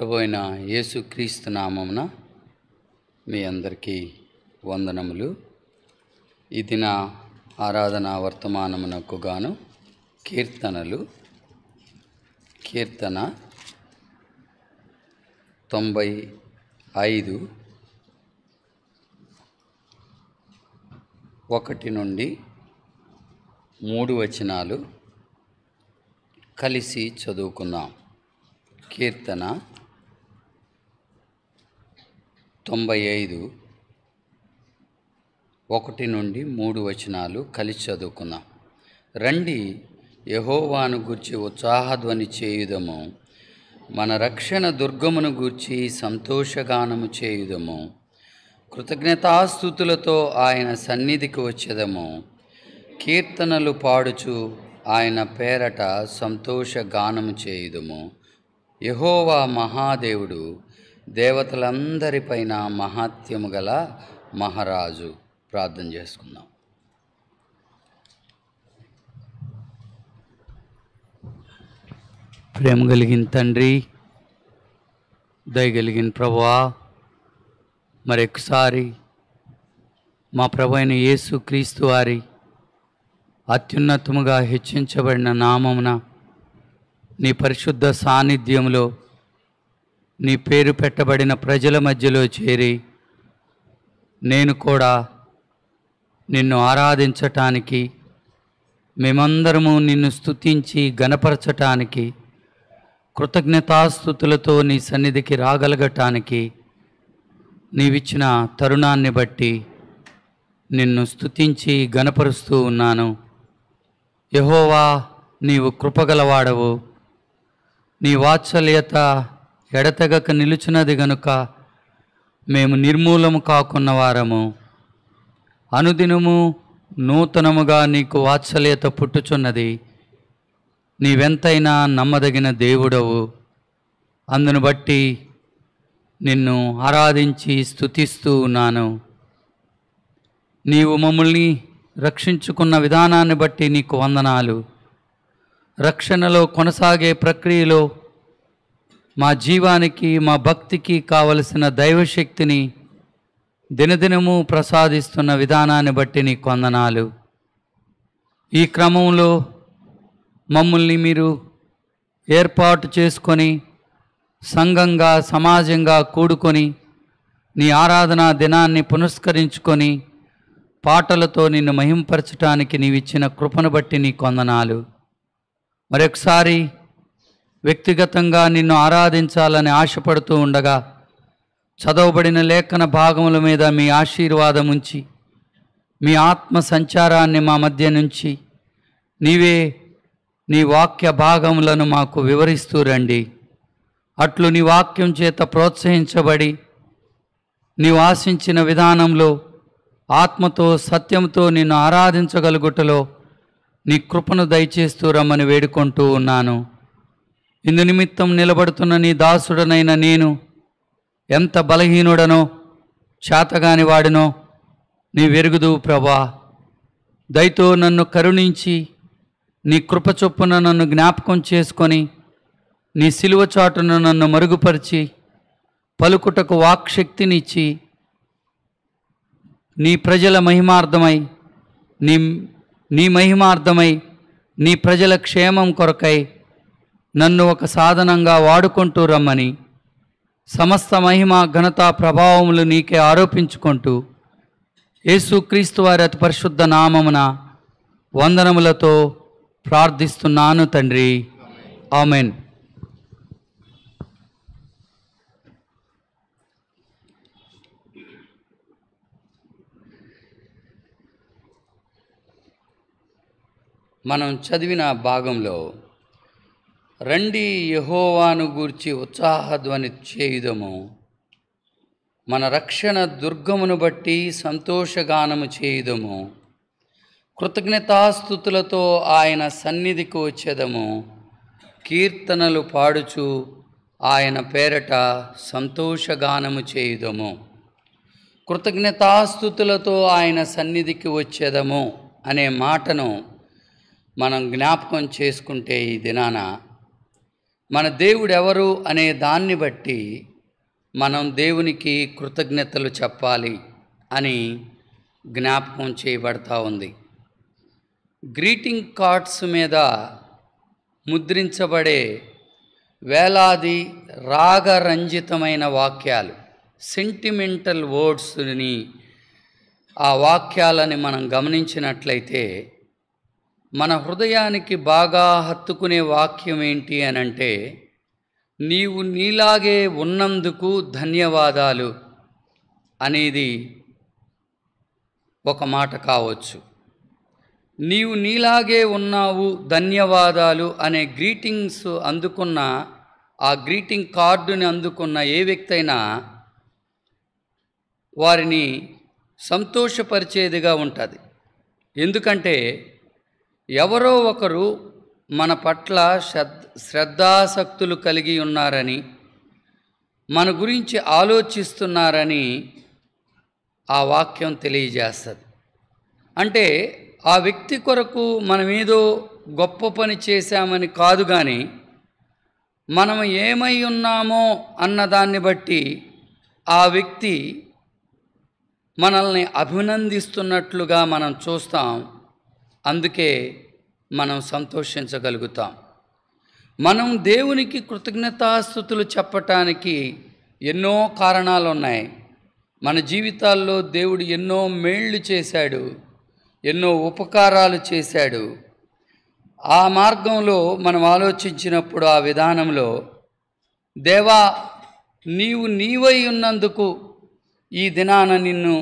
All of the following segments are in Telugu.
ప్రభు అయిన యేసుక్రీస్తు నామమున మీ అందరికీ వందనములు. ఈ దిన ఆరాధన వర్తమానమునకు గాను కీర్తన 95 1 నుండి 3 వచనాలు కలిసి చదువుకుందాం. కీర్తన 95 1 నుండి 3 వచనాలు కలిసి చదువుకుందాం. రండి, యెహోవాను గూర్చి ఉత్సాహధ్వని చేయుదము, మన రక్షణ దుర్గమును గూర్చి సంతోషగానము చేయుదము. కృతజ్ఞతాస్తుతులతో ఆయన సన్నిధికి వచ్చేదము, కీర్తనలు పాడుచు ఆయన పేరట సంతోషగానము చేయుదము. యెహోవా మహాదేవుడు, దేవతలందరిపైన మహాత్యము గల మహారాజు. ప్రార్థన చేసుకుందాం. ప్రేమ కలిగిన తండ్రి, దయగలిగిన ప్రభువా, మరొకసారి మా ప్రభు అయిన యేసుక్రీస్తు వారి అత్యున్నతముగా హెచ్చించబడిన నామమున నీ పరిశుద్ధ సాన్నిధ్యంలో నీ పేరు పెట్టబడిన ప్రజల మధ్యలో చేరి నేను కూడా నిన్ను ఆరాధించటానికి, మేమందరము నిన్ను స్తుతించి గణపరచటానికి, కృతజ్ఞతాస్తుతులతో నీ సన్నిధికి రాగలగటానికి నీవిచ్చిన తరుణాన్ని బట్టి నిన్ను స్తుతించి గణపరుస్తూ ఉన్నాను. యెహోవా, నీవు కృపగలవాడవు, నీ వాత్సల్యత ఎడతెగక నిలుచున్నది గనుక మేము నిర్మూలము కాకున్న వారము. అనుదినము నూతనముగా నీకు వాత్సల్యత పుట్టుచున్నది. నీవెంతైనా నమ్మదగిన దేవుడవు. అందును బట్టి నిన్ను ఆరాధించి స్తుతిస్తూ ఉన్నాను. నీవు మమ్మల్ని రక్షించుకున్న విధానాన్ని బట్టి నీకు వందనాలు. రక్షణలో కొనసాగే ప్రక్రియలో మా జీవానికి, మా భక్తికి కావలసిన దైవశక్తిని దినదినము ప్రసాదిస్తున్న విధానాన్ని బట్టి నీకు వందనాలు. ఈ క్రమంలో మమ్మల్ని మీరు ఏర్పాటు చేసుకొని సంఘంగా, సమాజంగా కూడుకొని నీ ఆరాధనా దినాన్ని పునస్కరించుకొని పాటలతో నిన్ను మహింపరచటానికి నీవిచ్చిన కృపను బట్టి నీకు వందనాలు. మరొకసారి వ్యక్తిగతంగా నిన్ను ఆరాధించాలని ఆశపడుతూ ఉండగా చదవబడిన లేఖన భాగముల మీద మీ ఆశీర్వాదం ఉంచి మీ ఆత్మ సంచారాన్ని మా మధ్య నుంచి నీవే నీ వాక్య భాగములను మాకు వివరిస్తూ రండి. అట్లు నీ వాక్యం చేత ప్రోత్సహించబడి నీవు ఆశించిన విధానంలో ఆత్మతో సత్యంతో నిన్ను ఆరాధించగలుగుటలో నీ కృపను దయచేస్తూ రమ్మని వేడుకుంటూ ఉన్నాను. ఇందు నిమిత్తం నిలబడుతున్న నీ దాసుడనైన నేను ఎంత బలహీనుడనో, చేతగాని వాడినో నీ వెరుగుదువు ప్రభా. దయతో నన్ను కరుణించి నీ కృప చొప్పున నన్ను జ్ఞాపకం చేసుకొని నీ సిలువ చాటును నన్ను మరుగుపరిచి పలుకుటకు వాక్శక్తినిచ్చి నీ ప్రజల మహిమార్థమై నీ మహిమార్థమై నీ ప్రజల క్షేమం కొరకై నన్ను ఒక సాధనంగా వాడుకుంటూ రమ్మని సమస్త మహిమ, ఘనత, ప్రభావములు నీకే ఆరోపించుకుంటూ యేసుక్రీస్తు వారి అతి పరిశుద్ధ నామమున వందనములతో ప్రార్థిస్తున్నాను తండ్రి. ఆమెన్. మనం చదివిన భాగంలో రండి, యెహోవాను గూర్చి ఉత్సాహధ్వని చేయుదము, మన రక్షణ దుర్గమును బట్టి సంతోషగానము చేయుదము, కృతజ్ఞతాస్తుతులతో ఆయన సన్నిధికి వచ్చేదము, కీర్తనలు పాడుచు ఆయన పేరట సంతోషగానము చేయుదము. కృతజ్ఞతాస్తుతులతో ఆయన సన్నిధికి వచ్చేదము అనే మాటను మనం జ్ఞాపకం చేసుకుంటే ఈ దినాన మన దేవుడు ఎవరు అనే దాన్ని బట్టి మనం దేవునికి కృతజ్ఞతలు చెప్పాలి అని జ్ఞాపకం చేయబడతా ఉంది. గ్రీటింగ్ కార్డ్స్ మీద ముద్రించబడే వేలాది రాగరంజితమైన వాక్యాలు, సెంటిమెంటల్ వర్డ్స్ని, ఆ వాక్యాలని మనం గమనించినట్లయితే మన హృదయానికి బాగా హత్తుకునే వాక్యం ఏంటి అనంటే, నీవు నీలాగే ఉన్నందుకు ధన్యవాదాలు అనేది ఒక మాట కావచ్చు. నీవు నీలాగే ఉన్నావు ధన్యవాదాలు అనే గ్రీటింగ్స్ అందుకున్న, ఆ గ్రీటింగ్ కార్డుని అందుకున్న ఏ వ్యక్తి అయినా వారిని సంతోషపరిచేదిగా ఉంటుంది. ఎందుకంటే ఎవరో ఒకరు మన పట్ల శ్రద్ధాసక్తులు కలిగి ఉన్నారని, మన గురించి ఆలోచిస్తున్నారని ఆ వాక్యం తెలియజేస్తుంది. అంటే ఆ వ్యక్తి కొరకు మనమేదో గొప్ప పని చేశామని కాదు, కానీ మనం ఏమై ఉన్నామో అన్నదాన్ని బట్టి ఆ వ్యక్తి మనల్ని అభినందిస్తున్నట్లుగా మనం చూస్తాం. అందుకే మనం సంతోషించగలుగుతాం. మనం దేవునికి కృతజ్ఞతాస్తుతులు చెప్పటానికి ఎన్నో కారణాలు ఉన్నాయి. మన జీవితాల్లో దేవుడు ఎన్నో మేళ్ళు చేశాడు, ఎన్నో ఉపకారాలు చేశాడు. ఆ మార్గంలో మనం ఆలోచించినప్పుడు, ఆ విధానంలో, దేవా నీవు నీవై ఉన్నందుకు ఈ దినాన నిన్ను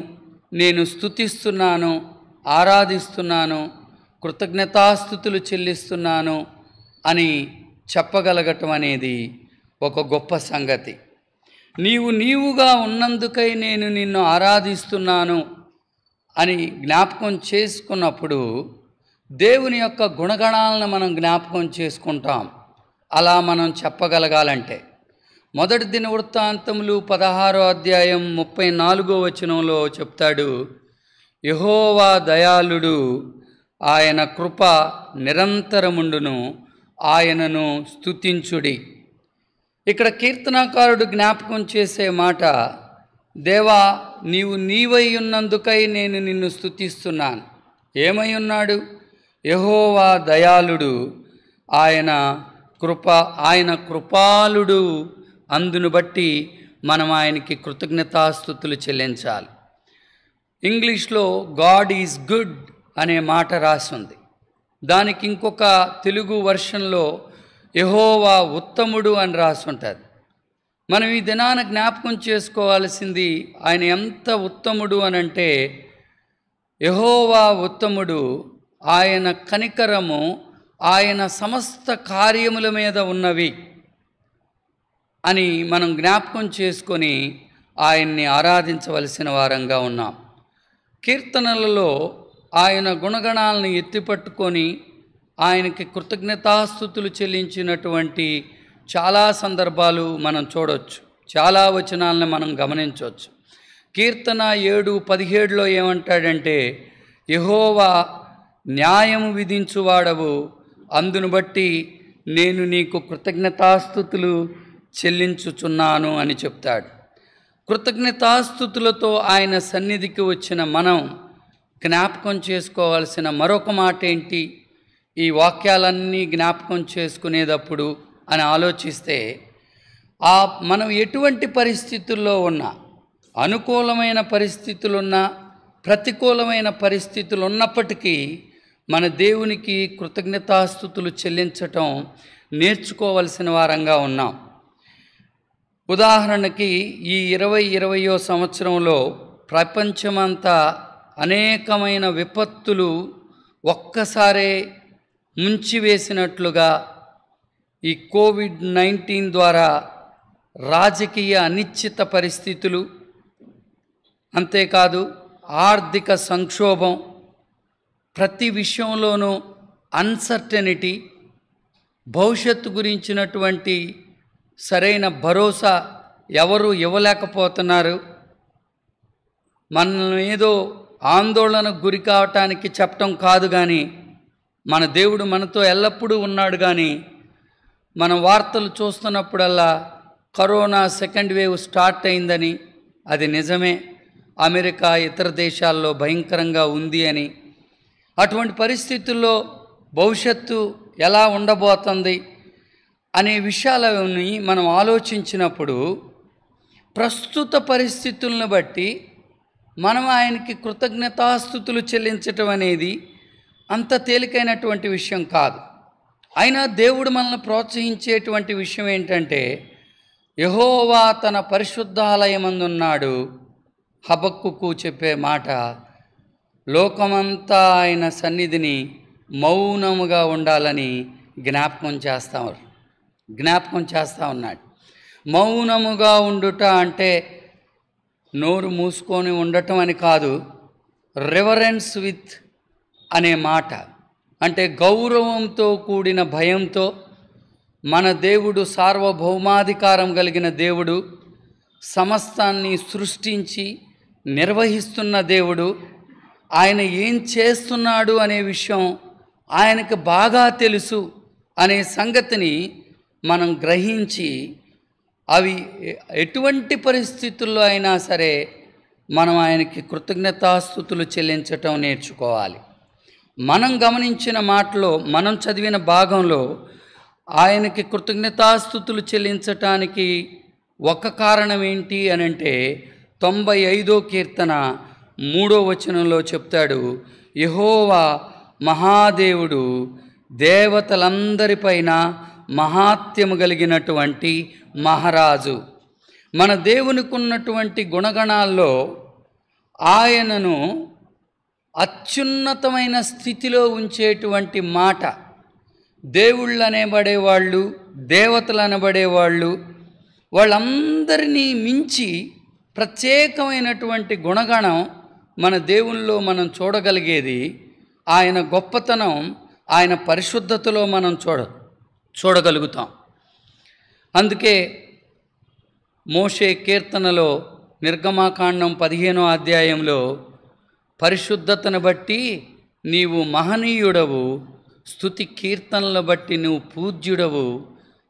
నేను స్తుతిస్తున్నాను, ఆరాధిస్తున్నాను, కృతజ్ఞతాస్తుతులు చెల్లిస్తున్నాను అని చెప్పగలగటం అనేది ఒక గొప్ప సంగతి. నీవుగా ఉన్నందుకై నేను నిన్ను ఆరాధిస్తున్నాను అని జ్ఞాపకం చేసుకున్నప్పుడు దేవుని యొక్క గుణగణాలను మనం జ్ఞాపకం చేసుకుంటాం. అలా మనం చెప్పగలగాలంటే మొదటి దినవృత్తాంతములు 16వ అధ్యాయం 34వ వచనంలో చెప్తాడు, యెహోవా దయాళుడు, ఆయన కృప నిరంతరముండును, ఆయనను స్తుతించుడి. ఇక్కడ కీర్తనాకారుడు జ్ఞాపకం చేసే మాట, దేవా నీవు నీవై ఉన్నందుకై నేను నిన్ను స్తుతిస్తున్నాను. ఏమై ఉన్నాడు? యెహోవా దయాళుడు, ఆయన కృపాళుడు. అందును బట్టి మనం ఆయనకి కృతజ్ఞతాస్తుతులు చెల్లించాలి. ఇంగ్లీష్లో గాడ్ ఈజ్ గుడ్ అనే మాట రాసింది. దానికి ఇంకొక తెలుగు వర్షన్లో యెహోవా ఉత్తముడు అని రాసుంటుంది. మనం ఈ దినాన జ్ఞాపకం చేసుకోవాల్సింది, ఆయన ఎంత ఉత్తముడు అనంటే, యెహోవా ఉత్తముడు, ఆయన కనికరము ఆయన సమస్త కార్యముల మీద ఉన్నవి అని మనం జ్ఞాపకం చేసుకొని ఆయన్ని ఆరాధించవలసిన వారంగా ఉన్నాం. కీర్తనలలో ఆయన గుణగణాలను ఎత్తిపట్టుకొని ఆయనకి కృతజ్ఞతాస్తుతులు చెల్లించినటువంటి చాలా సందర్భాలు మనం చూడవచ్చు. చాలా వచనాలను మనం గమనించవచ్చు. కీర్తన 7:17లో ఏమంటాడంటే, యెహోవా న్యాయము విధించువాడవు, అందును బట్టి నేను నీకు కృతజ్ఞతాస్తుతులు చెల్లించుచున్నాను అని చెప్తాడు. కృతజ్ఞతాస్తుతులతో ఆయన సన్నిధికి వచ్చిన మనం జ్ఞాపకం చేసుకోవాల్సిన మరొక మాట ఏంటి? ఈ వాక్యాలన్నీ జ్ఞాపకం చేసుకునేటప్పుడు అని ఆలోచిస్తే, మనం ఎటువంటి పరిస్థితుల్లో ఉన్నా, అనుకూలమైన పరిస్థితులున్నా, ప్రతికూలమైన పరిస్థితులు ఉన్నప్పటికీ మన దేవునికి కృతజ్ఞతాస్తుతులు చెల్లించటం నేర్చుకోవలసిన వారంగా ఉన్నాం. ఉదాహరణకి ఈ 2020వ సంవత్సరంలో ప్రపంచమంతా అనేకమైన విపత్తులు ఒక్కసారే ముంచివేసినట్లుగా ఈ కోవిడ్-19 ద్వారా రాజకీయ అనిశ్చిత పరిస్థితులు, అంతేకాదు ఆర్థిక సంక్షోభం, ప్రతి విషయంలోనూ అన్సర్టనిటీ, భవిష్యత్తు గురించినటువంటి సరైన భరోసా ఎవరు ఇవ్వలేకపోతున్నారు. మనల్ని ఏదో ఆందోళనకు గురి కావటానికి చెప్పటం కాదు, కానీ మన దేవుడు మనతో ఎల్లప్పుడూ ఉన్నాడు. కానీ మనం వార్తలు చూస్తున్నప్పుడల్లా కరోనా సెకండ్ వేవ్ స్టార్ట్ అయిందని, అది నిజమే. అమెరికా ఇతర దేశాల్లో భయంకరంగా ఉంది అని, అటువంటి పరిస్థితుల్లో భవిష్యత్తు ఎలా ఉండబోతుంది అనే విషయాలని మనం ఆలోచించినప్పుడు ప్రస్తుత పరిస్థితులను బట్టి మనం ఆయనకి కృతజ్ఞతాస్తుతులు చెల్లించటం అనేది అంత తేలికైనటువంటి విషయం కాదు. అయినా దేవుడు మనల్ని ప్రోత్సహించేటువంటి విషయం ఏంటంటే, యెహోవా తన పరిశుద్ధాలయమందున్నాడు. హబక్కుకు చెప్పే మాట, లోకమంతా ఆయన సన్నిధిని మౌనముగా ఉండాలని జ్ఞాపకం చేస్తా ఉన్నాడు. మౌనముగా ఉండుట అంటే నోరు మూసుకొని ఉండటం అని కాదు. రెవరెన్స్ విత్ అనే మాట అంటే గౌరవంతో కూడిన భయంతో, మన దేవుడు సార్వభౌమాధికారం కలిగిన దేవుడు, సమస్తాన్ని సృష్టించి నిర్వహిస్తున్న దేవుడు, ఆయన ఏం చేస్తున్నాడు అనే విషయం ఆయనకు బాగా తెలుసు అనే సంగతిని మనం గ్రహించి, అవి ఎటువంటి పరిస్థితుల్లో అయినా సరే మనం ఆయనకి కృతజ్ఞతాస్తుతులు చెల్లించటం నేర్చుకోవాలి. మనం గమనించిన మాటలో, మనం చదివిన భాగంలో ఆయనకి కృతజ్ఞతాస్తుతులు చెల్లించటానికి ఒక కారణం ఏంటి అని అంటే 95వ కీర్తన 3వ వచనంలో చెప్తాడు, యెహోవా మహాదేవుడు, దేవతలందరిపైన మహాత్యము కలిగినటువంటి మహారాజు. మన దేవునికి ఉన్నటువంటి గుణగణాల్లో ఆయనను అత్యున్నతమైన స్థితిలో ఉంచేటువంటి మాట. దేవుళ్ళు అనబడేవాళ్ళు, దేవతలు అనబడేవాళ్ళు, వాళ్ళందరినీ మించి ప్రత్యేకమైనటువంటి గుణగణం మన దేవుల్లో మనం చూడగలిగేది ఆయన గొప్పతనం, ఆయన పరిశుద్ధతలో మనం చూడగలుగుతాం. అందుకే మోషే కీర్తనలో నిర్గమాకాండం 15వ అధ్యాయంలో, పరిశుద్ధతను బట్టి నీవు మహనీయుడవు, స్తుతి కీర్తనలను బట్టి నువ్వు పూజ్యుడవు,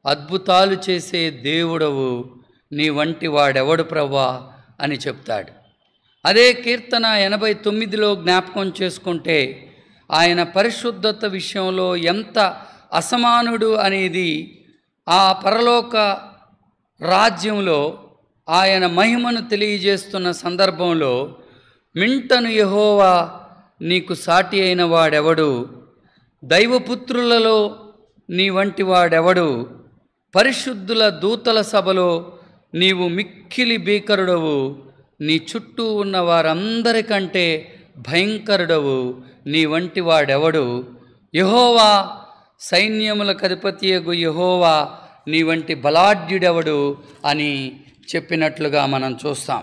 అద్భుతాలు చేసే దేవుడవు, నీ వంటి వాడెవడు ప్రభువా అని చెప్తాడు. అదే కీర్తన 89లో జ్ఞాపకం చేసుకుంటే, ఆయన పరిశుద్ధత విషయంలో ఎంత అసమానుడు అనేది, ఆ పరలోక రాజ్యంలో ఆయన మహిమను తెలియజేస్తున్న సందర్భంలో, మింటను యెహోవా నీకు సాటి అయిన వాడెవడు, దైవపుత్రులలో నీ వంటి వాడెవడు, పరిశుద్ధుల దూతల సభలో నీవు మిక్కిలి భీకరుడవు, నీ చుట్టూ ఉన్న వారందరికంటే భయంకరుడవు, నీ వంటి వాడెవడు, యెహోవా సైన్యములకు అధిపతియగు యెహోవా నీ వంటి బలాఢ్యుడెవడు అని చెప్పినట్లుగా మనం చూస్తాం.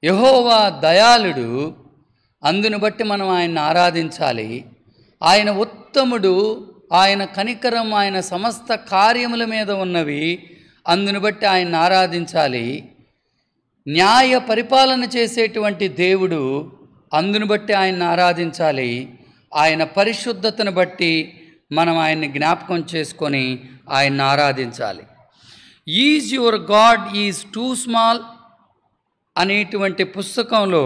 యెహోవా దయాళుడు, అందును బట్టి మనం ఆయన్ని ఆరాధించాలి. ఆయన ఉత్తముడు, ఆయన కనికరం ఆయన సమస్త కార్యముల మీద ఉన్నవి, అందును బట్టి ఆయన్ని ఆరాధించాలి. న్యాయ పరిపాలన చేసేటువంటి దేవుడు, అందును బట్టి ఆయన్ని ఆరాధించాలి. ఆయన పరిశుద్ధతను బట్టి మనం ఆయన్ని జ్ఞాపకం చేసుకొని ఆయన్ని ఆరాధించాలి. Is your God is two small అనేటువంటి పుస్తకంలో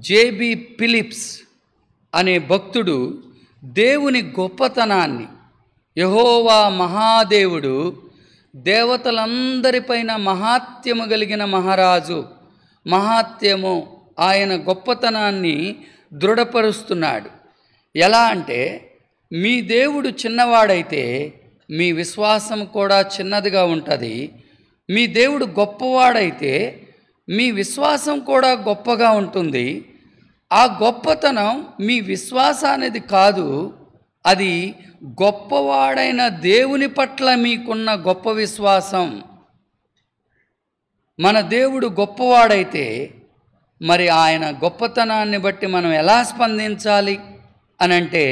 జేబి ఫిలిప్స్ అనే భక్తుడు దేవుని గొప్పతనాన్ని, యెహోవా మహాదేవుడు, దేవతలందరిపైన మహాత్యము కలిగిన మహారాజు, మహాత్యము, ఆయన గొప్పతనాన్ని దృఢపరుస్తున్నాడు. ఎలా అంటే, మీ దేవుడు చిన్నవాడైతే మీ విశ్వాసం కూడా చిన్నదిగా ఉంటుంది. మీ దేవుడు గొప్పవాడైతే మీ విశ్వాసం కూడా గొప్పగా ఉంటుంది. ఆ గొప్పతనం మీ విశ్వాసానిది కాదు, అది గొప్పవాడైన దేవుని పట్ల మీకున్న గొప్ప విశ్వాసం. మన దేవుడు గొప్పవాడైతే మరి ఆయన గొప్పతనాన్ని బట్టి మనం ఎలా స్పందించాలి అనంటే,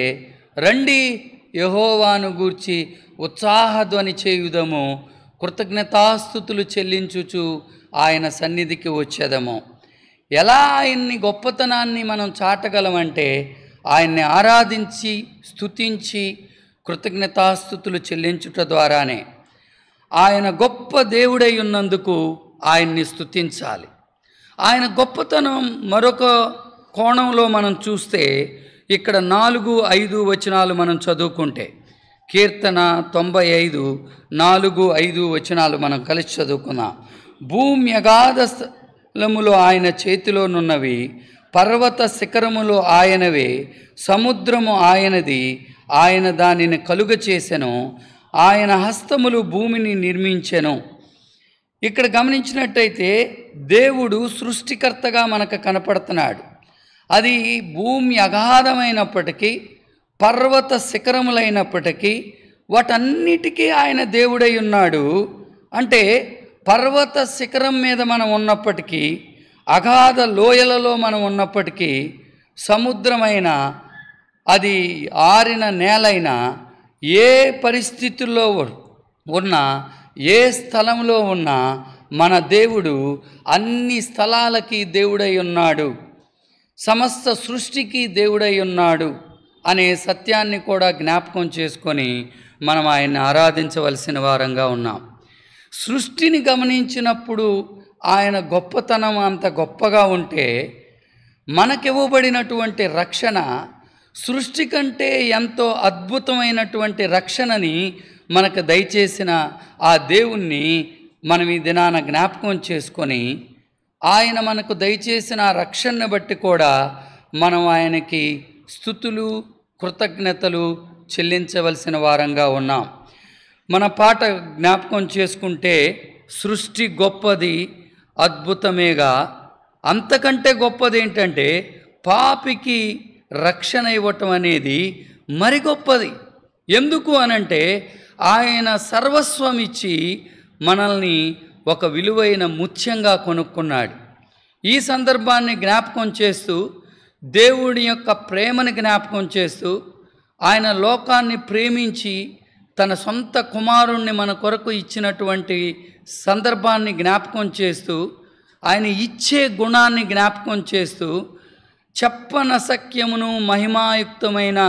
రండి యెహోవాను గూర్చి ఉత్సాహధ్వని చేయుదము, కృతజ్ఞతాస్తుతులు చెల్లించుచు ఆయన సన్నిధికి వచ్చేదము. ఎలా ఆయన్ని గొప్పతనాన్ని మనం చాటగలమంటే, ఆయన్ని ఆరాధించి స్తుతించి కృతజ్ఞతాస్తుతులు చెల్లించుట ద్వారానే. ఆయన గొప్ప దేవుడై ఉన్నందుకు ఆయన్ని స్తుతించాలి. ఆయన గొప్పతనం మరొక కోణంలో మనం చూస్తే ఇక్కడ 4-5 వచనాలు మనం చదువుకుంటే, కీర్తన 95 4-5 వచనాలు మనం కలిసి చదువుకుందాం. భూమి అగాధ స్థలములో ఆయన చేతిలోనున్నవి, పర్వత శిఖరములు ఆయనవే, సముద్రము ఆయనది, ఆయన దానిని కలుగ చేసెను, ఆయన హస్తములు భూమిని నిర్మించెను. ఇక్కడ గమనించినట్టయితే దేవుడు సృష్టికర్తగా మనకు కనపడుతున్నాడు. అది భూమి అగాధమైనప్పటికీ, పర్వత శిఖరములైనప్పటికీ వాటన్నిటికీ ఆయన దేవుడై ఉన్నాడు. అంటే పర్వత శిఖరం మీద మనం ఉన్నప్పటికీ, అగాధ లోయలలో మనం ఉన్నప్పటికీ, సముద్రమైన, అది ఆరిన నేలైనా, ఏ పరిస్థితుల్లో ఉన్నా, ఏ స్థలంలో ఉన్నా మన దేవుడు అన్ని స్థలాలకి దేవుడై ఉన్నాడు, సమస్త సృష్టికి దేవుడై ఉన్నాడు అనే సత్యాన్ని కూడా జ్ఞాపకం చేసుకొని మనం ఆయన్ని ఆరాధించవలసిన వారంగా ఉన్నాం. సృష్టిని గమనించినప్పుడు ఆయన గొప్పతనం అంత గొప్పగా ఉంటే, మనకివ్వబడినటువంటి రక్షణ సృష్టి కంటే ఎంతో అద్భుతమైనటువంటి రక్షణని మనకు దయచేసిన ఆ దేవుణ్ణి మనం ఈ దినాన జ్ఞాపకం చేసుకొని, ఆయన మనకు దయచేసిన ఆ రక్షణను బట్టి కూడా మనం ఆయనకి స్తుతులు కృతజ్ఞతలు చెల్లించవలసిన వారంగా ఉన్నాం. మన పాట జ్ఞాపకం చేసుకుంటే, సృష్టి గొప్పది అద్భుతమేగా, అంతకంటే గొప్పది ఏంటంటే పాపికి రక్షణ ఇవ్వటం అనేది మరి గొప్పది. ఎందుకు అనంటే ఆయన సర్వస్వం ఇచ్చి మనల్ని ఒక విలువైన ముత్యంగా కొనుక్కున్నాడు. ఈ సందర్భాన్ని జ్ఞాపకం చేస్తూ, దేవుడి యొక్క ప్రేమని జ్ఞాపకం చేస్తూ, ఆయన లోకాన్ని ప్రేమించి తన సొంత కుమారుణ్ణి మన కొరకు ఇచ్చినటువంటి సందర్భాన్ని జ్ఞాపకం చేస్తూ, ఆయన ఇచ్చే గుణాన్ని జ్ఞాపకం చేస్తూ, చెప్పనసక్యమును మహిమాయుక్తమైన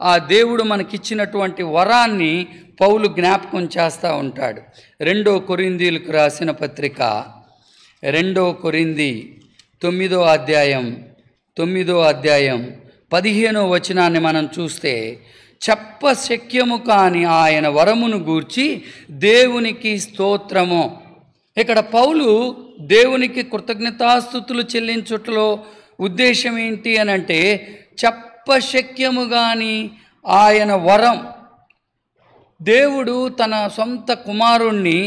ఆ దేవుడు మనకిచ్చినటువంటి వరాన్ని పౌలు జ్ఞాపకం చేస్తూ ఉంటాడు. 2 కొరింథీయులకు రాసిన పత్రిక 2 కొరింథీ 9వ అధ్యాయం 15వ వచనాన్ని మనం చూస్తే, చెప్పశక్యము కాని ఆయన వరమును గూర్చి దేవునికి స్తోత్రము. ఇక్కడ పౌలు దేవునికి కృతజ్ఞతాస్తుతులు చెల్లించుటలో ఉద్దేశం ఏంటి అని అంటే, చెప్పశక్యము కాని ఆయన వరం, దేవుడు తన సొంత కుమారుణ్ణి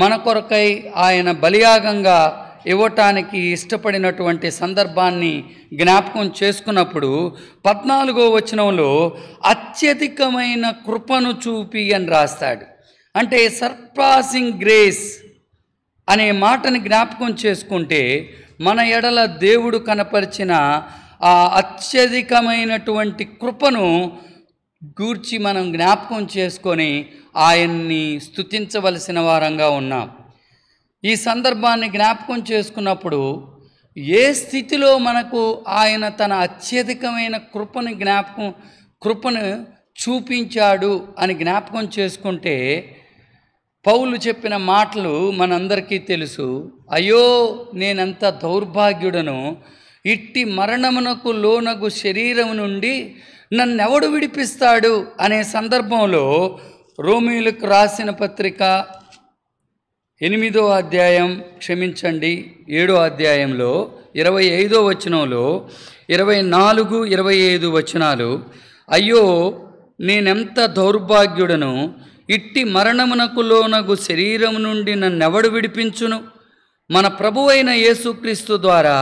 మన కొరకై ఆయన బలియాగంగా ఇవ్వటానికి ఇష్టపడినటువంటి సందర్భాన్ని జ్ఞాపకం చేసుకున్నప్పుడు 14వ వచనంలో అత్యధికమైన కృపను చూపి అని రాస్తాడు. అంటే సర్పాసింగ్ గ్రేస్ అనే మాటని జ్ఞాపకం చేసుకుంటే, మన ఎడల దేవుడు కనపరిచిన ఆ అత్యధికమైనటువంటి కృపను గూర్చి మనం జ్ఞాపకం చేసుకొని ఆయన్ని స్తుతించవలసిన వారంగా ఉన్నాం. ఈ సందర్భాన్ని జ్ఞాపకం చేసుకున్నప్పుడు, ఏ స్థితిలో మనకు ఆయన తన అత్యధికమైన కృపను చూపించాడు అని జ్ఞాపకం చేసుకుంటే, పౌలు చెప్పిన మాటలు మనందరికీ తెలుసు. అయ్యో నేనెంత దౌర్భాగ్యుడను, ఇట్టి మరణమునకు లోనగు శరీరం నుండి నన్నెవడు విడిపిస్తాడు అనే సందర్భంలో రోమీయులకు రాసిన పత్రిక 8వ అధ్యాయం 7వ అధ్యాయంలో 25వ వచనంలో 24, 25 వచనాలు, అయ్యో నేనెంత దౌర్భాగ్యుడను, ఇట్టి మరణమునకు లోనగు శరీరం నుండి నన్నెవడు విడిపించును, మన ప్రభువైన యేసుక్రీస్తు ద్వారా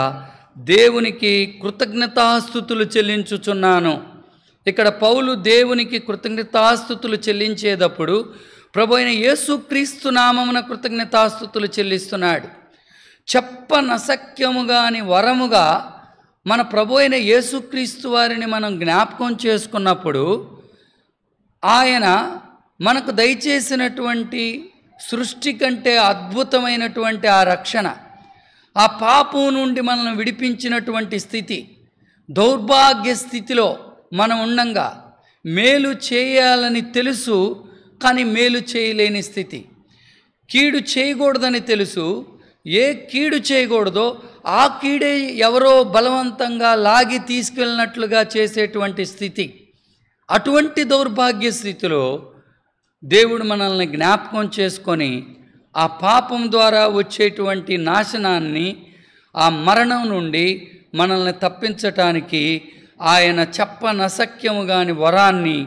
దేవునికి కృతజ్ఞతాస్తుతులు చెల్లించుచున్నాను. ఇక్కడ పౌలు దేవునికి కృతజ్ఞతాస్తుతులు చెల్లించేటప్పుడు ప్రభు అయిన యేసుక్రీస్తు నామమున కృతజ్ఞతాస్తుతులు చెల్లిస్తున్నాడు. చెప్పనసక్యముగాని వరముగా మన ప్రభు అయిన యేసుక్రీస్తు వారిని మనం జ్ఞాపకం చేసుకున్నప్పుడు, ఆయన మనకు దయచేసినటువంటి సృష్టి కంటే అద్భుతమైనటువంటి ఆ రక్షణ, ఆ పాపం నుండి మనల్ని విడిపించినటువంటి స్థితి, దౌర్భాగ్య స్థితిలో మనం ఉండంగా మేలు చేయాలని తెలుసు కానీ మేలు చేయలేని స్థితి, కీడు చేయకూడదని తెలుసు, ఏ కీడు చేయకూడదో ఆ కీడే ఎవరో బలవంతంగా లాగి తీసుకెళ్ళినట్లుగా చేసేటువంటి స్థితి. అటువంటి దౌర్భాగ్య స్థితిలో దేవుడు మనల్ని జ్ఞాపకం చేసుకొని ఆ పాపం ద్వారా వచ్చేటువంటి నాశనాన్ని, ఆ మరణం నుండి మనల్ని తప్పించటానికి ఆయన చెప్పనసక్యము కాని వరాన్ని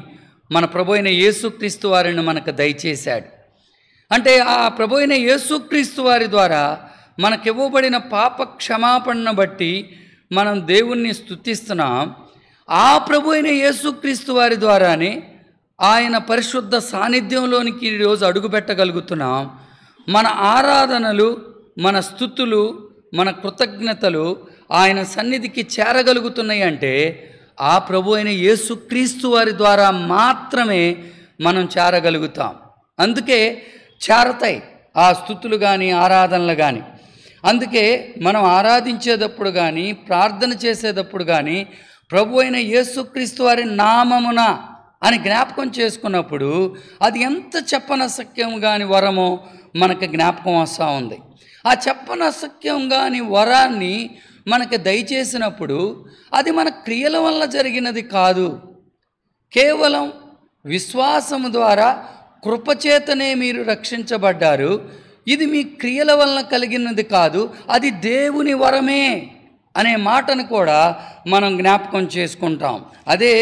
మన ప్రభువైన యేసుక్రీస్తు వారిని మనకు దయచేశాడు. అంటే ఆ ప్రభువైన యేసుక్రీస్తు వారి ద్వారా మనకివ్వబడిన పాప క్షమాపణను బట్టి మనం దేవుణ్ణి స్తుతిస్తున్నాం. ఆ ప్రభువైన యేసుక్రీస్తు వారి ద్వారానే ఆయన పరిశుద్ధ సాన్నిధ్యంలోనికి ఈరోజు అడుగుపెట్టగలుగుతున్నాం. మన ఆరాధనలు, మన స్తుతులు, మన కృతజ్ఞతలు ఆయన సన్నిధికి చేరగలుగుతున్నాయి అంటే ఆ ప్రభు అయిన యేసుక్రీస్తు వారి ద్వారా మాత్రమే మనం చేరగలుగుతాం. అందుకే చేరతాయి ఆ స్తుతులు కానీ ఆరాధనలు కానీ. అందుకే మనం ఆరాధించేటప్పుడు కానీ ప్రార్థన చేసేటప్పుడు కానీ ప్రభు అయిన యేసుక్రీస్తు వారి నామమున అని జ్ఞాపకం చేసుకున్నప్పుడు అది ఎంత చెప్పనసక్యం కాని వరమో మనకు జ్ఞాపకం వస్తూ ఉంది. ఆ చెప్పనసక్యం కాని వరాన్ని మనకు దయచేసినప్పుడు అది మన క్రియల వల్ల జరిగినది కాదు, కేవలం విశ్వాసము ద్వారా కృపచేతనే మీరు రక్షించబడ్డారు. ఇది మీ క్రియల వలన కలిగినది కాదు, అది దేవుని వరమే అనే మాటను కూడా మనం జ్ఞాపకం చేసుకుంటాం. అదే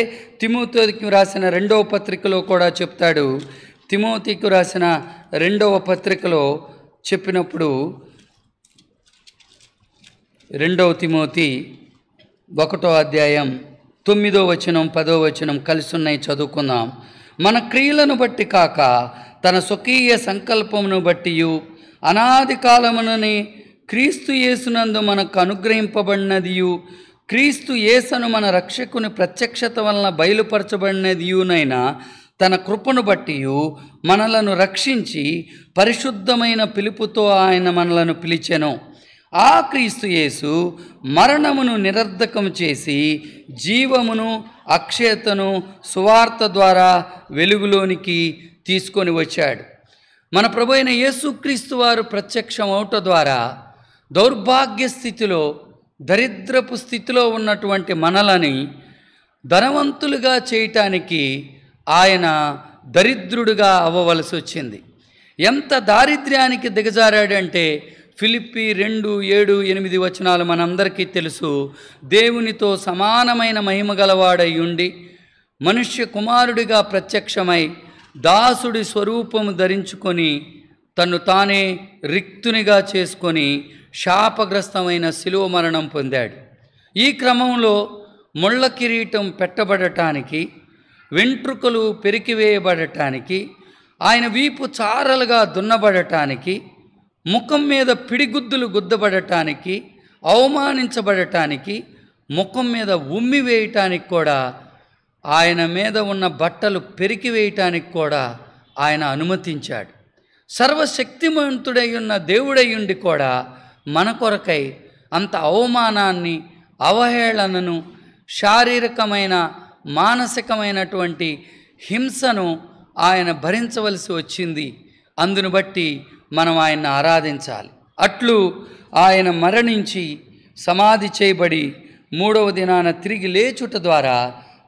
తిమోతికి రాసిన 2వ పత్రికలో కూడా చెప్తాడు. తిమోతికి రాసిన 2వ పత్రికలో చెప్పినప్పుడు 2 తిమోతి 1వ అధ్యాయం 9వ వచనం 10వ వచనం కలిసి ఉన్నాయి, చదువుకుందాం. మన క్రియలను బట్టి కాక తన స్వకీయ సంకల్పమును బట్టియు అనాది కాలమునని క్రీస్తు యేసునందు మనకు అనుగ్రహింపబడినదియు క్రీస్తు యేసును మన రక్షకుని ప్రత్యక్షత వలన బయలుపరచబడినదియునైనా తన కృపను బట్టియు మనలను రక్షించి పరిశుద్ధమైన పిలుపుతో ఆయన మనలను పిలిచెను. ఆ క్రీస్తు యేసు మరణమును నిరర్ధకము చేసి జీవమును అక్షయతను సువార్త ద్వారా వెలుగులోనికి తీసుకొని వచ్చాడు. మన ప్రభువైన యేసుక్రీస్తు వారు ప్రత్యక్షమవుట ద్వారా దౌర్భాగ్య స్థితిలో, దరిద్రపు స్థితిలో ఉన్నటువంటి మనలని ధనవంతులుగా చేయటానికి ఆయన దరిద్రుడుగా అవ్వవలసి వచ్చింది. ఎంత దారిద్ర్యానికి దిగజారాడంటే ఫిలిప్పి 2:7-8 వచనాలు మనందరికీ తెలుసు. దేవునితో సమానమైన మహిమ గలవాడై ఉండి మనుష్య కుమారుడిగా ప్రత్యక్షమై దాసుడి స్వరూపము ధరించుకొని తన్ను తానే రిక్తునిగా చేసుకొని శాపగ్రస్తమైన శిలువ మరణం పొందాడు. ఈ క్రమంలో ముళ్ళ కిరీటం పెట్టబడటానికి, వెంట్రుకలు పెరికివేయబడటానికి, ఆయన వీపు చారలుగా దున్నబడటానికి, ముఖం మీద పిడిగుద్దులు గుద్దబడటానికి, అవమానించబడటానికి, ముఖం మీద ఉమ్మి వేయటానికి కూడా, ఆయన మీద ఉన్న బట్టలు పెరికివేయటానికి కూడా ఆయన అనుమతించాడు. సర్వశక్తిమంతుడై ఉన్న దేవుడై ఉండి కూడా మన కొరకై అంత అవమానాన్ని, అవహేళనను, శారీరకమైన మానసికమైనటువంటి హింసను ఆయన భరించవలసి వచ్చింది. అందును బట్టి మనం ఆయన్ని ఆరాధించాలి. అట్లు ఆయన మరణించి సమాధి చేయబడి 3వ దినాన తిరిగి లేచుట ద్వారా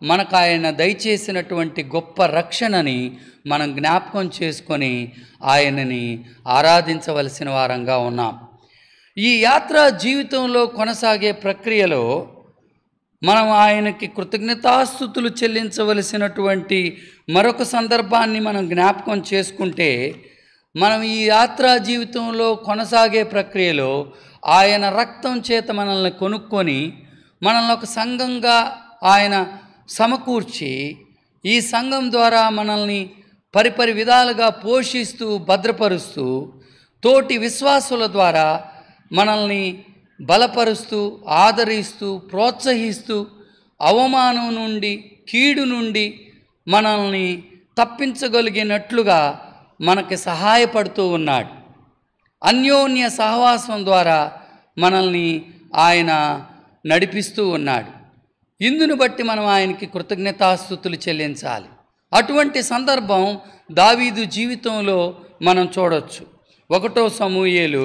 మనకు ఆయన దయచేసినటువంటి గొప్ప రక్షణని మనం జ్ఞాపకం చేసుకొని ఆయనని ఆరాధించవలసిన వారంగా ఉన్నాం. ఈ యాత్రా జీవితంలో కొనసాగే ప్రక్రియలో మనం ఆయనకి కృతజ్ఞతాస్తుతులు చెల్లించవలసినటువంటి మరొక సందర్భాన్ని మనం జ్ఞాపకం చేసుకుంటే, మనం ఈ యాత్రా జీవితంలో కొనసాగే ప్రక్రియలో ఆయన రక్తం చేత మనల్ని కొనుక్కొని మనల్ని ఒక సంఘంగా ఆయన సమకూర్చి ఈ సంఘం ద్వారా మనల్ని పరిపరి విధాలుగా పోషిస్తూ భద్రపరుస్తూ తోటి విశ్వాసుల ద్వారా మనల్ని బలపరుస్తూ ఆదరిస్తూ ప్రోత్సహిస్తూ అవమానం నుండి కీడు నుండి మనల్ని తప్పించగలిగినట్లుగా మనకి సహాయపడుతూ ఉన్నాడు. అన్యోన్య సహవాసం ద్వారా మనల్ని ఆయన నడిపిస్తూ ఉన్నాడు. ఇందును బట్టి మనం ఆయనకి కృతజ్ఞతాస్తుతులు చెల్లించాలి. అటువంటి సందర్భం దావీదు జీవితంలో మనం చూడవచ్చు. 1 సమూయేలు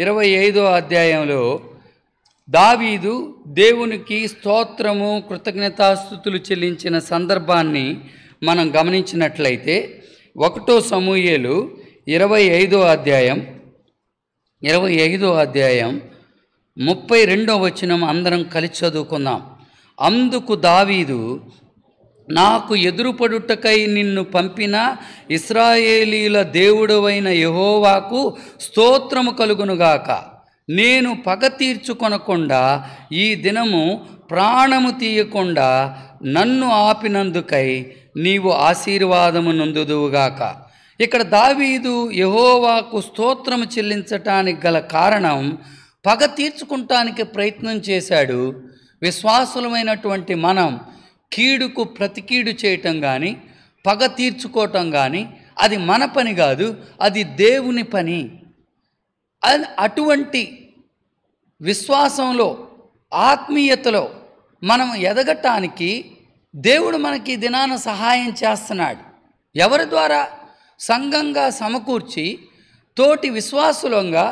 25వ అధ్యాయంలో దావీదు దేవునికి స్తోత్రము కృతజ్ఞతాస్తుతులు చెల్లించిన సందర్భాన్ని మనం గమనించినట్లయితే 1 సమూయేలు 25వ అధ్యాయం 32వ వచనం అందరం కలిసి చదువుకుందాం. అందుకు దావీదు, నాకు ఎదురుపడుటకై నిన్ను పంపిన ఇశ్రాయేలీల దేవుడవైన యెహోవాకు స్తోత్రము కలుగునుగాక. నేను పగ తీర్చుకొనకుండా ఈ దినము ప్రాణము తీయకుండా నన్ను ఆపినందుకై నీవు ఆశీర్వాదము నొందుదువుగాక. ఇక్కడ దావీదు యెహోవాకు స్తోత్రము చెల్లించటానికి గల కారణం, పగ తీర్చుకుంటానికి ప్రయత్నం చేశాడు. విశ్వాసులమైనటువంటి మనం కీడుకు ప్రతికీడు చేయటం కానీ పగ తీర్చుకోవటం కానీ అది మన పని కాదు, అది దేవుని పని. అటువంటి విశ్వాసంలో ఆత్మీయతలో మనం ఎదగటానికి దేవుడు మనకి దినాన సహాయం చేస్తున్నాడు. ఎవరి ద్వారా? సంఘంగా సమకూర్చి తోటి విశ్వాసులంగా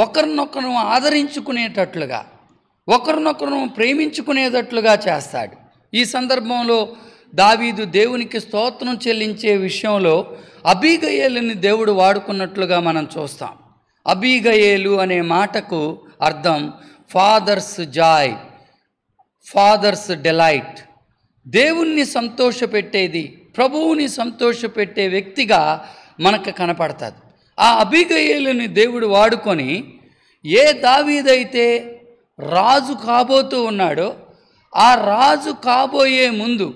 ఒకరినొకరు ఆదరించుకునేటట్లుగా, ఒకరినొకరు ప్రేమించుకునేటట్లుగా చేస్తాడు. ఈ సందర్భంలో దావీదు దేవునికి స్తోత్రం చెల్లించే విషయంలో అబీగయేలుని దేవుడు వాడుకున్నట్లుగా మనం చూస్తాం. అబీగయేలు అనే మాటకు అర్థం ఫాదర్స్ జాయ్, ఫాదర్స్ డెలైట్. దేవుణ్ణి సంతోషపెట్టేది, ప్రభువుని సంతోషపెట్టే వ్యక్తిగా మనకు కనపడుతుంది. ఆ అబీగయేలుని దేవుడు వాడుకొని ఏ దావీదైతే రాజు కాబోతూ ఉన్నాడో ఆ రాజు కాబోయే ముందు,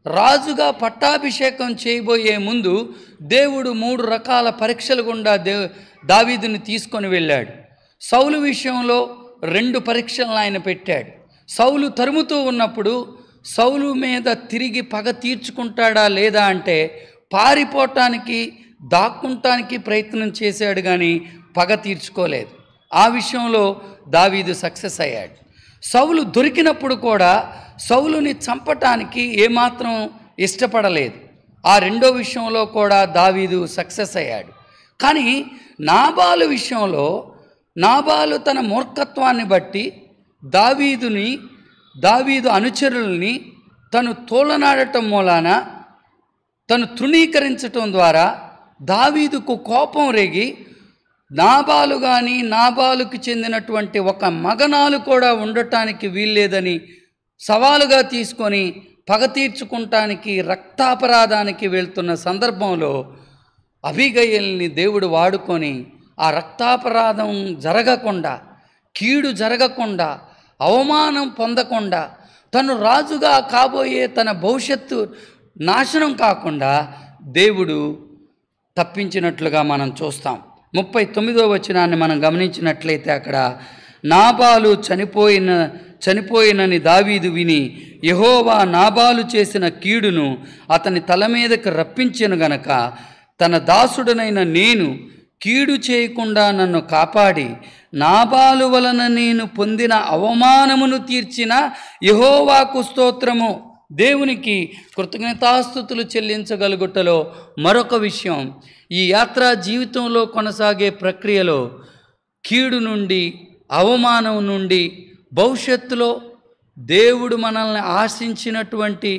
రాజుగా పట్టాభిషేకం చేయబోయే ముందు దేవుడు 3 రకాల పరీక్షలు గుండా దావీదుని తీసుకొని వెళ్ళాడు. సౌలు విషయంలో 2 పరీక్షలను ఆయన పెట్టాడు. సౌలు తరుముతూ ఉన్నప్పుడు సౌలు మీద తిరిగి పగ తీర్చుకుంటాడా లేదా అంటే పారిపోవటానికి, దాక్కుంటానికి ప్రయత్నం చేశాడు, కానీ పగ తీర్చుకోలేదు. ఆ విషయంలో దావీదు సక్సెస్ అయ్యాడు. సౌలు దొరికినప్పుడు కూడా సౌలుని చంపటానికి ఏమాత్రం ఇష్టపడలేదు. ఆ 2వ విషయంలో కూడా దావీదు సక్సెస్ అయ్యాడు. కానీ నాబాలు విషయంలో నాబాలు తన మూర్ఖత్వాన్ని బట్టి దావీదు అనుచరుల్ని తను తోలనాడటం మూలాన, తను తృణీకరించటం ద్వారా దావీదుకు కోపం రేగి నాబాలు కానీ నాబాలుకి చెందినటువంటి ఒక మగనాలు కూడా ఉండటానికి వీల్లేదని సవాలుగా తీసుకొని పగ తీర్చుకుంటానికి, రక్తాపరాధానికి వెళ్తున్న సందర్భంలో అబీగయేలుని దేవుడు వాడుకొని ఆ రక్తాపరాధం జరగకుండా, కీడు జరగకుండా, అవమానం పొందకుండా, తను రాజుగా కాబోయే తన భవిష్యత్తు నాశనం కాకుండా దేవుడు తప్పించినట్లుగా మనం చూస్తాం. 39వ వచనాన్ని మనం గమనించినట్లయితే అక్కడ నాబాలు చనిపోయినని దావీదు విని యెహోవా నాబాలు చేసిన కీడును అతని తల మీదకి రప్పించెను గనక తన దాసుడనైన నేను కీడు చేయకుండా నన్ను కాపాడి నాబాలు వలన నేను పొందిన అవమానమును తీర్చిన యెహోవాకు స్తోత్రము. దేవునికి కృతజ్ఞతాస్తుతులు చెల్లించగలుగుటలో మరొక విషయం, ఈ యాత్రా జీవితంలో కొనసాగే ప్రక్రియలో కీడు నుండి, అవమానం నుండి భవిష్యత్తులో దేవుడు మనల్ని ఆశించినటువంటి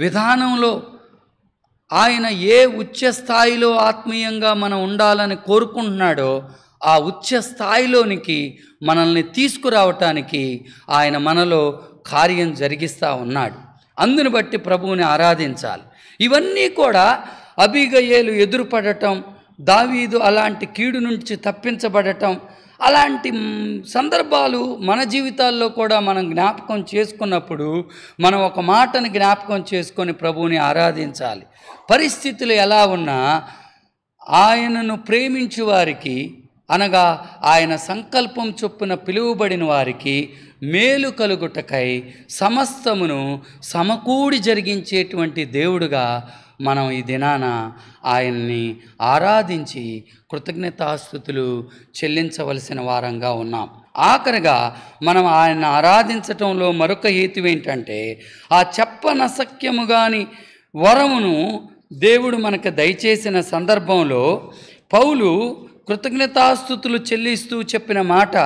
విధానంలో ఆయన ఏ ఉచ్చ స్థాయిలో ఆత్మీయంగా మనం ఉండాలని కోరుకుంటున్నాడో ఆ ఉచ్చ స్థాయిలోనికి మనల్ని తీసుకురావటానికి ఆయన మనలో కార్యం జరిగిస్తూ ఉన్నాడు. అందుని బట్టి ప్రభువుని ఆరాధించాలి. ఇవన్నీ కూడా అబీగయేలు ఎదురుపడటం, దావీదు అలాంటి కీడు నుంచి తప్పించబడటం, అలాంటి సందర్భాలు మన జీవితాల్లో కూడా మనం జ్ఞాపకం చేసుకున్నప్పుడు మనం ఒక మాటను జ్ఞాపకం చేసుకొని ప్రభువుని ఆరాధించాలి. పరిస్థితులు ఎలా ఉన్నా ఆయనను ప్రేమించు వారికి, అనగా ఆయన సంకల్పం చొప్పున పిలువబడిన వారికి మేలు కలుగుటకై సమస్తమును సమకూడి జరిగించేటువంటి దేవుడుగా మనం ఈ దినాన ఆయన్ని ఆరాధించి కృతజ్ఞతాస్తుతులు చెల్లించవలసిన వారంగా ఉన్నాం. ఆఖరిగా మనం ఆయన ఆరాధించటంలో మరొక హేతు ఏంటంటే, ఆ చెప్పనసక్యము గాని వరమును దేవుడు మనకు దయచేసిన సందర్భంలో పౌలు కృతజ్ఞతాస్తుతులు చెల్లిస్తూ చెప్పిన మాట,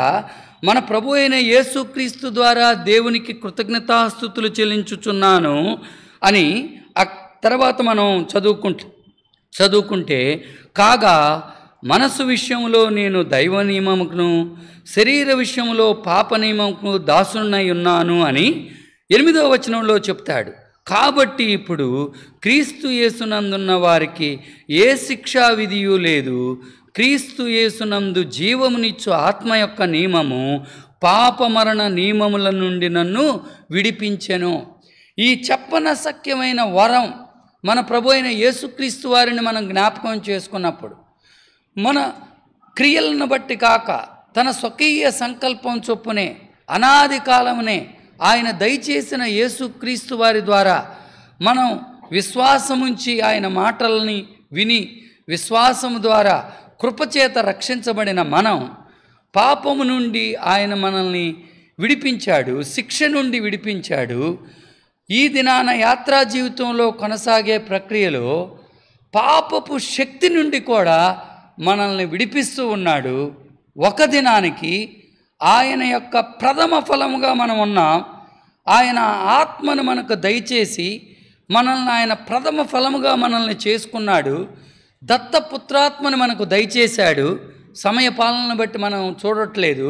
మన ప్రభు అయిన యేసుక్రీస్తు ద్వారా దేవునికి కృతజ్ఞతాస్తుతులు చెల్లించుచున్నాను అని తర్వాత మనం చదువుకుంటే కాగా మనసు విషయంలో నేను దైవ నియమమును, శరీర విషయంలో పాప నియమమును దాసునై ఉన్నాను అని 8వ వచనంలో చెప్తాడు. కాబట్టి ఇప్పుడు క్రీస్తు యేసునందున్న వారికి ఏ శిక్షా విధియు లేదు. క్రీస్తు యేసునందు జీవమునిచ్చు ఆత్మ యొక్క నియమము పాపమరణ నియమముల నుండి నన్ను విడిపించెను. ఈ చెప్పనశక్యమైన వరం మన ప్రభు అయిన యేసుక్రీస్తు వారిని మనం జ్ఞాపకం చేసుకున్నప్పుడు, మన క్రియలను బట్టి కాక తన స్వకీయ సంకల్పం చొప్పునే అనాది కాలమునే ఆయన దయచేసిన యేసుక్రీస్తు వారి ద్వారా మనం విశ్వాసముంచి ఆయన మాటల్ని విని విశ్వాసము ద్వారా కృపచేత రక్షించబడిన మనం పాపము నుండి ఆయన మనల్ని విడిపించాడు, శిక్ష నుండి విడిపించాడు. ఈ దినాన యాత్రా జీవితంలో కొనసాగే ప్రక్రియలో పాపపు శక్తి నుండి కూడా మనల్ని విడిపిస్తూ ఉన్నాడు. ఒక దినానికి ఆయన యొక్క ప్రథమ ఫలముగా మనం ఉన్నాం. ఆయన ఆత్మను మనకు దయచేసి మనల్ని ఆయన ప్రథమ ఫలముగా మనల్ని చేసుకున్నాడు. దత్తపుత్రాత్మను మనకు దయచేశాడు. సమయ పాలనను బట్టి మనం చూడట్లేదు.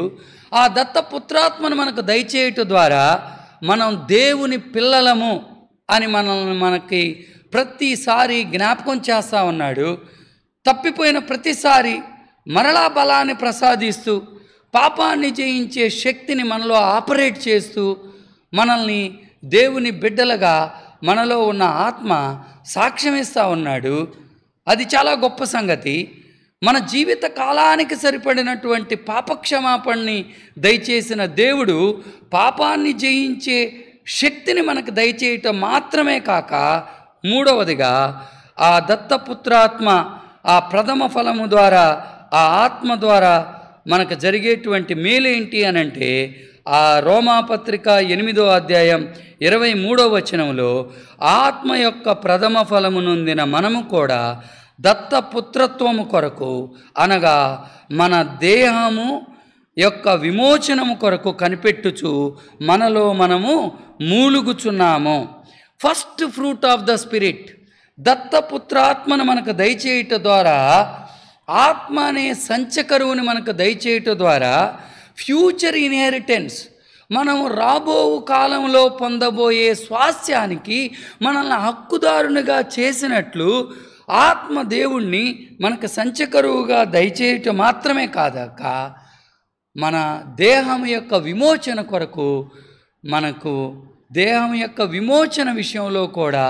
ఆ దత్తపుత్రాత్మను మనకు దయచేయటం ద్వారా మనం దేవుని పిల్లలము అని మనకి ప్రతిసారి జ్ఞాపకం చేస్తూ ఉన్నాడు. తప్పిపోయిన ప్రతిసారి మరలా బలాన్ని ప్రసాదిస్తూ పాపాన్ని జయించే శక్తిని మనలో ఆపరేట్ చేస్తూ మనల్ని దేవుని బిడ్డలుగా మనలో ఉన్న ఆత్మ సాక్ష్యమిస్తూ ఉన్నాడు. అది చాలా గొప్ప సంగతి. మన జీవిత కాలానికి సరిపడినటువంటి పాపక్షమాపణని దయచేసిన దేవుడు పాపాన్ని జయించే శక్తిని మనకు దయచేయటం మాత్రమే కాక, మూడవదిగా ఆ దత్తపుత్రాత్మ, ఆ ప్రథమ ఫలము ద్వారా, ఆ ఆత్మ ద్వారా మనకు జరిగేటువంటి మేలేంటి అనంటే, ఆ రోమాపత్రిక 8వ అధ్యాయం 23వ వచనంలో ఆత్మ యొక్క ప్రథమ ఫలము నొందిన మనము కూడా దత్తపుత్రత్వము కొరకు, అనగా మన దేహము యొక్క విమోచనము కొరకు కనిపెట్టుచు మనలో మనము మూలుగుచున్నాము. First fruit of the spirit, దత్తపుత్రాత్మను మనకు దయచేయటం ద్వారా, ఆత్మ అనే సంచకరువుని మనకు దయచేయటం ద్వారా ఫ్యూచర్ ఇన్హెరిటెన్స్, మనం రాబో కాలంలో పొందబోయే స్వాస్థ్యానికి మనల్ని హక్కుదారునిగా చేసినట్లు ఆత్మ దేవుణ్ణి మనకు సంచకరువుగా దయచేయటం మాత్రమే కాదక్క, మన దేహం యొక్క విమోచన కొరకు, మనకు దేహం యొక్క విమోచన విషయంలో కూడా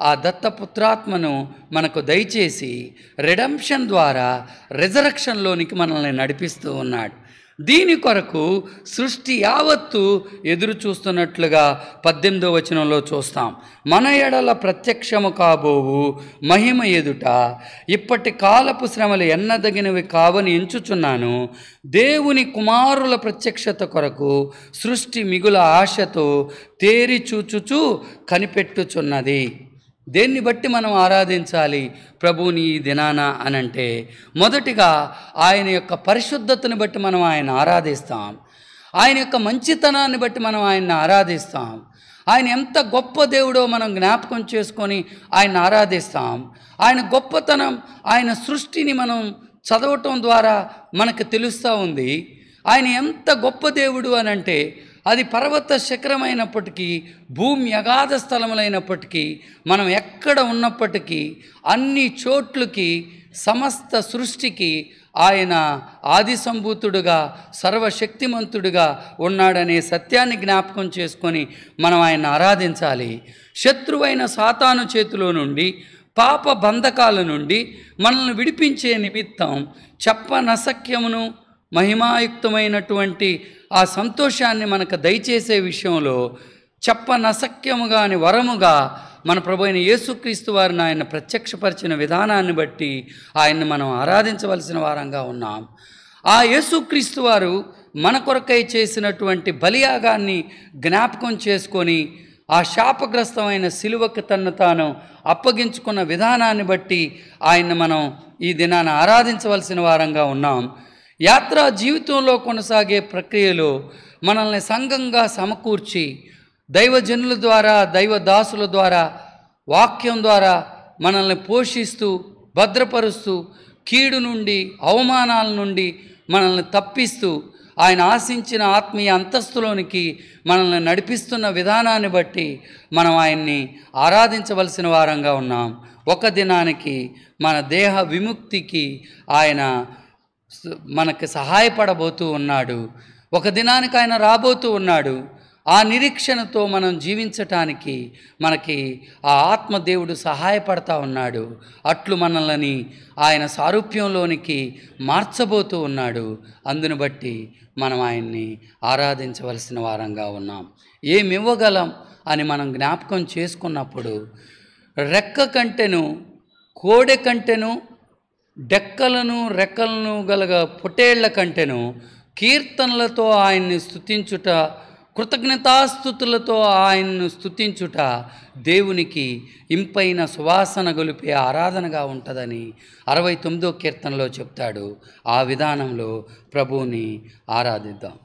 ఆ దత్తపుత్రాత్మను మనకు దయచేసి రెడెంప్షన్ ద్వారా రిజరక్షన్లోనికి మనల్ని నడిపిస్తూ ఉన్నాడు. దీని కొరకు సృష్టి యావత్తు ఎదురు చూస్తున్నట్లుగా 18వ వచనంలో చూస్తాం. మన ఎడల ప్రత్యక్షము కాబోవు మహిమ ఎదుట ఇప్పటి కాలపు శ్రమలు ఎన్నదగినవి కావని ఎంచుచున్నాను. దేవుని కుమారుల ప్రత్యక్షత కొరకు సృష్టి మిగుల ఆశతో తేరి చూచుచూ కనిపెట్టుచున్నది. దేన్ని బట్టి మనం ఆరాధించాలి ప్రభువుని ఈ దినాన అనంటే, మొదటిగా ఆయన యొక్క పరిశుద్ధతను బట్టి మనం ఆయన ఆరాధిస్తాం. ఆయన యొక్క మంచితనాన్ని బట్టి మనం ఆయన్ని ఆరాధిస్తాం. ఆయన ఎంత గొప్ప దేవుడో మనం జ్ఞాపకం చేసుకొని ఆయన ఆరాధిస్తాం. ఆయన గొప్పతనం, ఆయన సృష్టిని మనం చదవటం ద్వారా మనకు తెలుస్తూ ఉంది. ఆయన ఎంత గొప్ప దేవుడు అనంటే, అది పర్వత శిఖరమైనప్పటికీ, భూమి అగాధ స్థలములైనప్పటికీ, మనం ఎక్కడ ఉన్నప్పటికీ, అన్ని చోట్లకి, సమస్త సృష్టికి ఆయన ఆది సంభూతుడుగా, సర్వశక్తిమంతుడుగా ఉన్నాడనే సత్యాన్ని జ్ఞాపకం చేసుకొని మనం ఆయన ఆరాధించాలి. శత్రువైన సాతాను చేతిలో నుండి, పాప బంధకాల నుండి మనల్ని విడిపించే నిమిత్తం చెప్పనశక్యమును మహిమాయుక్తమైనటువంటి ఆ సంతోషాన్ని మనకు దయచేసే విషయంలో చెప్పనశక్యముగాని వరముగా మన ప్రభు అయిన యేసుక్రీస్తు వారిని ఆయన ప్రత్యక్షపరిచిన విధానాన్ని బట్టి ఆయన్ని మనం ఆరాధించవలసిన వారంగా ఉన్నాం. ఆ యేసుక్రీస్తు వారు మన కొరకై చేసినటువంటి బలియాగాన్ని జ్ఞాపకం చేసుకొని, ఆ శాపగ్రస్తమైన సిలువకు తన్ను తాను అప్పగించుకున్న విధానాన్ని బట్టి ఆయన్ని మనం ఈ దినాన ఆరాధించవలసిన వారంగా ఉన్నాం. యాత్రా జీవితంలో కొనసాగే ప్రక్రియలో మనల్ని సంఘంగా సమకూర్చి దైవజనుల ద్వారా, దైవదాసుల ద్వారా, వాక్యం ద్వారా మనల్ని పోషిస్తూ భద్రపరుస్తూ కీడు నుండి, అవమానాల నుండి మనల్ని తప్పిస్తూ ఆయన ఆశించిన ఆత్మీయ అంతస్తులోనికి మనల్ని నడిపిస్తున్న విధానాన్ని బట్టి మనం ఆయన్ని ఆరాధించవలసిన వారంగా ఉన్నాం. ఒక దినానికి మన దేహ విముక్తికి ఆయన మనకి సహాయపడబోతూ ఉన్నాడు. ఒక దినానికి ఆయన రాబోతూ ఉన్నాడు. ఆ నిరీక్షణతో మనం జీవించటానికి మనకి ఆ ఆత్మదేవుడు సహాయపడతా ఉన్నాడు. అట్లు మనల్ని ఆయన సారూప్యంలోనికి మార్చబోతూ ఉన్నాడు. అందును బట్టి మనం ఆయన్ని ఆరాధించవలసిన వారంగా ఉన్నాం. ఏమివ్వగలం అని మనం జ్ఞాపకం చేసుకున్నప్పుడు రెక్క కంటెను, కోడె కంటెను, డెక్కలను రెక్కలను గలగ పొటేళ్ల కంటెను కీర్తనలతో ఆయన్ని స్తుతించుట, కృతజ్ఞతాస్తుతులతో ఆయన్ను స్తుతించుట దేవునికి ఇంపైన సువాసన గొలిపే ఆరాధనగా ఉంటుందని 69వ కీర్తనలో చెప్తాడు. ఆ విధానంలో ప్రభువుని ఆరాధిద్దాం.